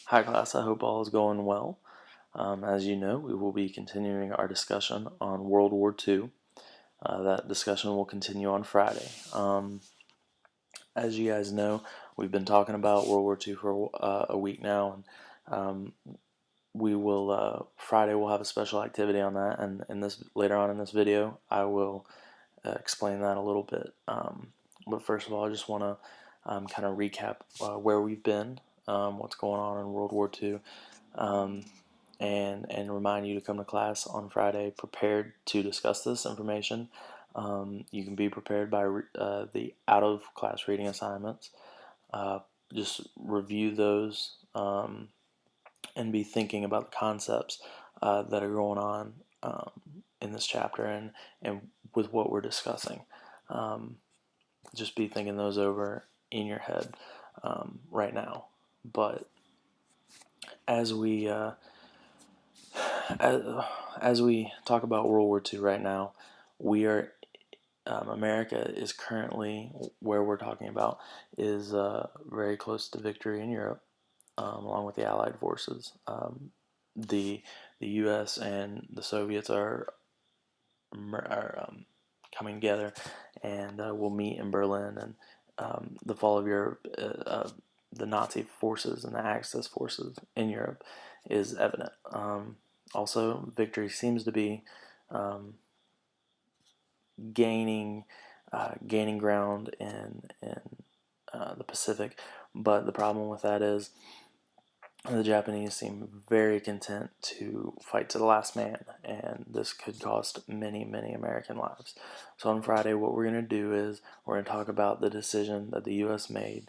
Hi class, I hope all is going well. As you know, we will be continuing our discussion on World War II. That discussion will continue on Friday. As you guys know, we've been talking about World War II for a week now, and we will Friday we'll have a special activity on that, and later on in this video I will explain that a little bit. But first of all, I just want to kind of recap where we've been, what's going on in World War II, and remind you to come to class on Friday prepared to discuss this information. You can be prepared by the out-of-class reading assignments. Just review those and be thinking about the concepts that are going on in this chapter and with what we're discussing. Just be thinking those over in your head right now. But as we talk about World War II right now, we are America is currently, where we're talking about, is very close to victory in Europe, along with the Allied forces. The U.S. and the Soviets are coming together, and will meet in Berlin, and the fall of Europe, the Nazi forces and the Axis forces in Europe is evident. Also, victory seems to be gaining ground in the Pacific, but the problem with that is the Japanese seem very content to fight to the last man, and this could cost many American lives. So on Friday, what we're going to do is we're going to talk about the decision that the U.S. made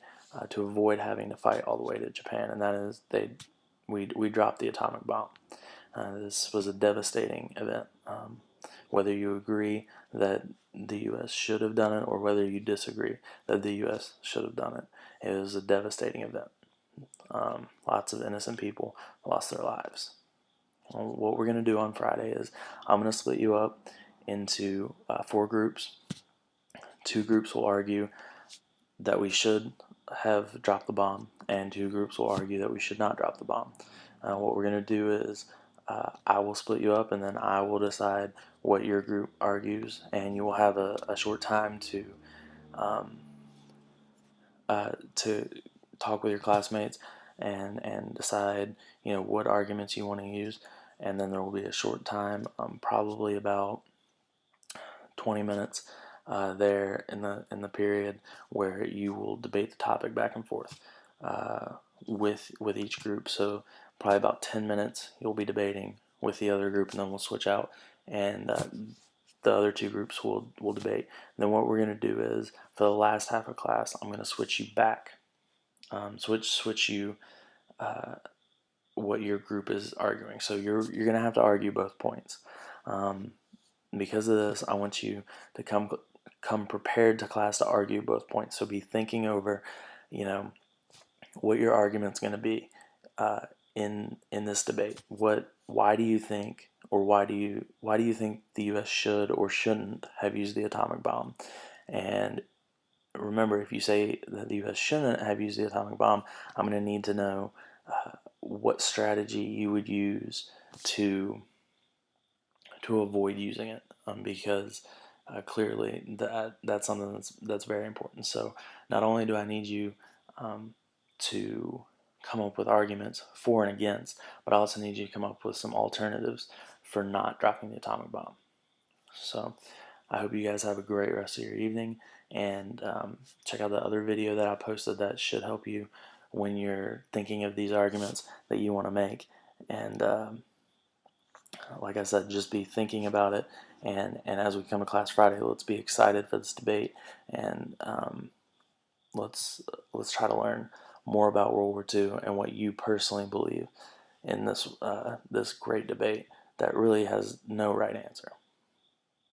to avoid having to fight all the way to Japan, and that is we dropped the atomic bomb. This was a devastating event. Whether you agree that the U.S. should have done it or whether you disagree that the U.S. should have done it, it was a devastating event. Lots of innocent people lost their lives. What we're going to do on Friday is I'm going to split you up into 4 groups. 2 groups will argue that we should have dropped the bomb, and 2 groups will argue that we should not drop the bomb. What we're going to do is I will split you up, and then I will decide what your group argues, and you will have a short time to talk with your classmates and decide what arguments you want to use, and then there will be a short time, probably about 20 minutes there in the period where you will debate the topic back and forth with each group. So probably about 10 minutes you'll be debating with the other group, and then we'll switch out, and the other 2 groups will debate. And then what we're going to do is, for the last half of class, I'm going to switch you back, switch you what your group is arguing. So you're going to have to argue both points. Because of this, I want you to come prepared to class to argue both points. So be thinking over, what your argument's going to be in this debate. Why do you think, or why do you think the U.S. should or shouldn't have used the atomic bomb? And remember, if you say that the U.S. shouldn't have used the atomic bomb, I'm going to need to know what strategy you would use to avoid using it, because clearly that's something that's very important. So not only do I need you to come up with arguments for and against, but I also need you to come up with some alternatives for not dropping the atomic bomb. So I hope you guys have a great rest of your evening, and check out the other video that I posted that should help you when you're thinking of these arguments that you want to make. And like I said, just be thinking about it, and as we come to class Friday, let's be excited for this debate, and let's try to learn more about World War II and what you personally believe in this great debate that really has no right answer.